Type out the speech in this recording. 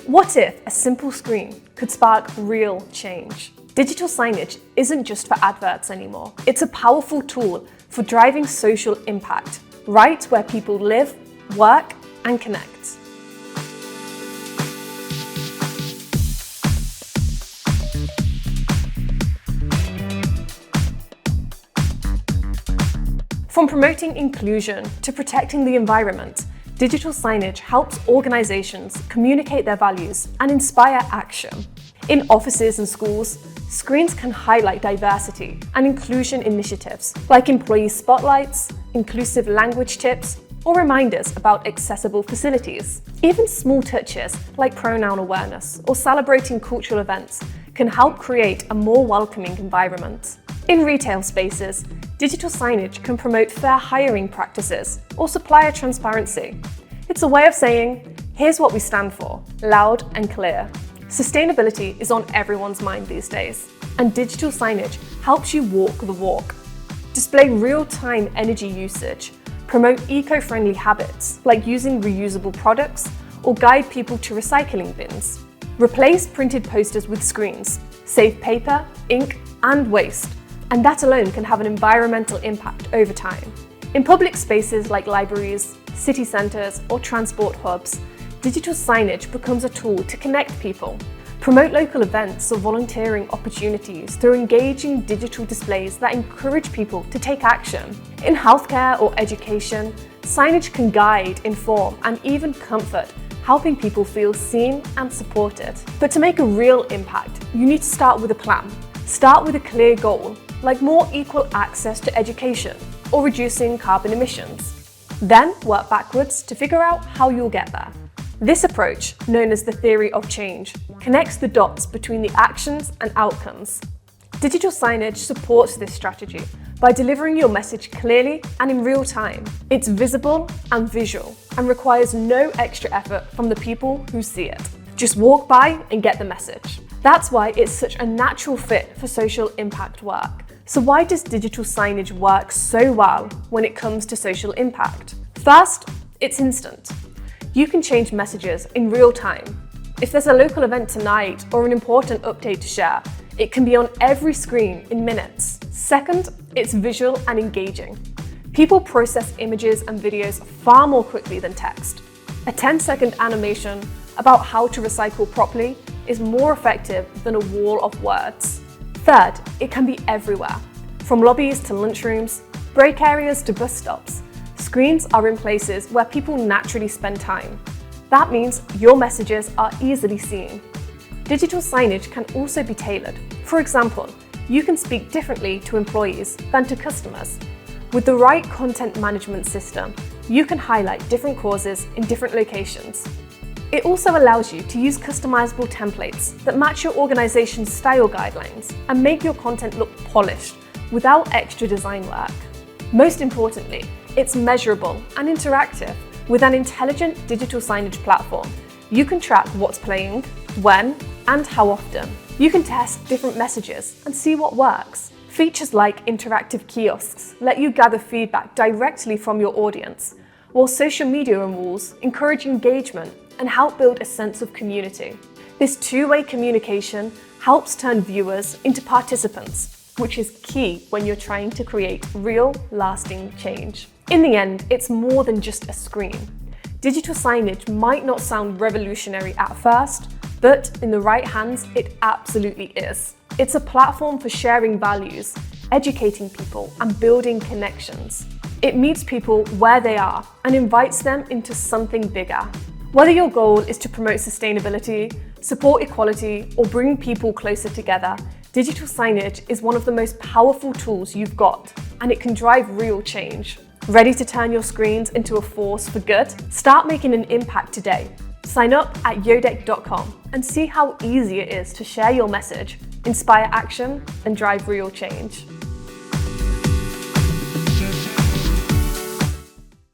What if a simple screen could spark real change? Digital signage isn't just for adverts anymore. It's a powerful tool for driving social impact, right where people live, work, and connect. From promoting inclusion to protecting the environment, digital signage helps organizations communicate their values and inspire action. In offices and schools, screens can highlight diversity and inclusion initiatives like employee spotlights, inclusive language tips, or reminders about accessible facilities. Even small touches like pronoun awareness or celebrating cultural events can help create a more welcoming environment. In retail spaces, digital signage can promote fair hiring practices or supplier transparency. It's a way of saying, here's what we stand for, loud and clear. Sustainability is on everyone's mind these days, and digital signage helps you walk the walk. Display real-time energy usage, promote eco-friendly habits like using reusable products, or guide people to recycling bins. Replace printed posters with screens, save paper, ink, and waste. And that alone can have an environmental impact over time. In public spaces like libraries, city centres, or transport hubs, digital signage becomes a tool to connect people. Promote local events or volunteering opportunities through engaging digital displays that encourage people to take action. In healthcare or education, signage can guide, inform, and even comfort, helping people feel seen and supported. But to make a real impact, you need to start with a plan. Start with a clear goal, like more equal access to education or reducing carbon emissions. Then work backwards to figure out how you'll get there. This approach, known as the theory of change, connects the dots between the actions and outcomes. Digital signage supports this strategy by delivering your message clearly and in real time. It's visible and visual and requires no extra effort from the people who see it. Just walk by and get the message. That's why it's such a natural fit for social impact work. So why does digital signage work so well when it comes to social impact? First, it's instant. You can change messages in real time. If there's a local event tonight or an important update to share, it can be on every screen in minutes. Second, it's visual and engaging. People process images and videos far more quickly than text. A 10-second animation about how to recycle properly is more effective than a wall of words. Third, it can be everywhere. From lobbies to lunchrooms, break areas to bus stops, screens are in places where people naturally spend time. That means your messages are easily seen. Digital signage can also be tailored. For example, you can speak differently to employees than to customers. With the right content management system, you can highlight different causes in different locations. It also allows you to use customizable templates that match your organization's style guidelines and make your content look polished without extra design work. Most importantly, it's measurable and interactive. With an intelligent digital signage platform, you can track what's playing, when, and how often. You can test different messages and see what works. Features like interactive kiosks let you gather feedback directly from your audience, while social media rules encourage engagement and help build a sense of community. This two-way communication helps turn viewers into participants, which is key when you're trying to create real, lasting change. In the end, it's more than just a screen. Digital signage might not sound revolutionary at first, but in the right hands, it absolutely is. It's a platform for sharing values, educating people, and building connections. It meets people where they are and invites them into something bigger. Whether your goal is to promote sustainability, support equality, or bring people closer together, digital signage is one of the most powerful tools you've got, and it can drive real change. Ready to turn your screens into a force for good? Start making an impact today. Sign up at Yodeck.com and see how easy it is to share your message, inspire action, and drive real change.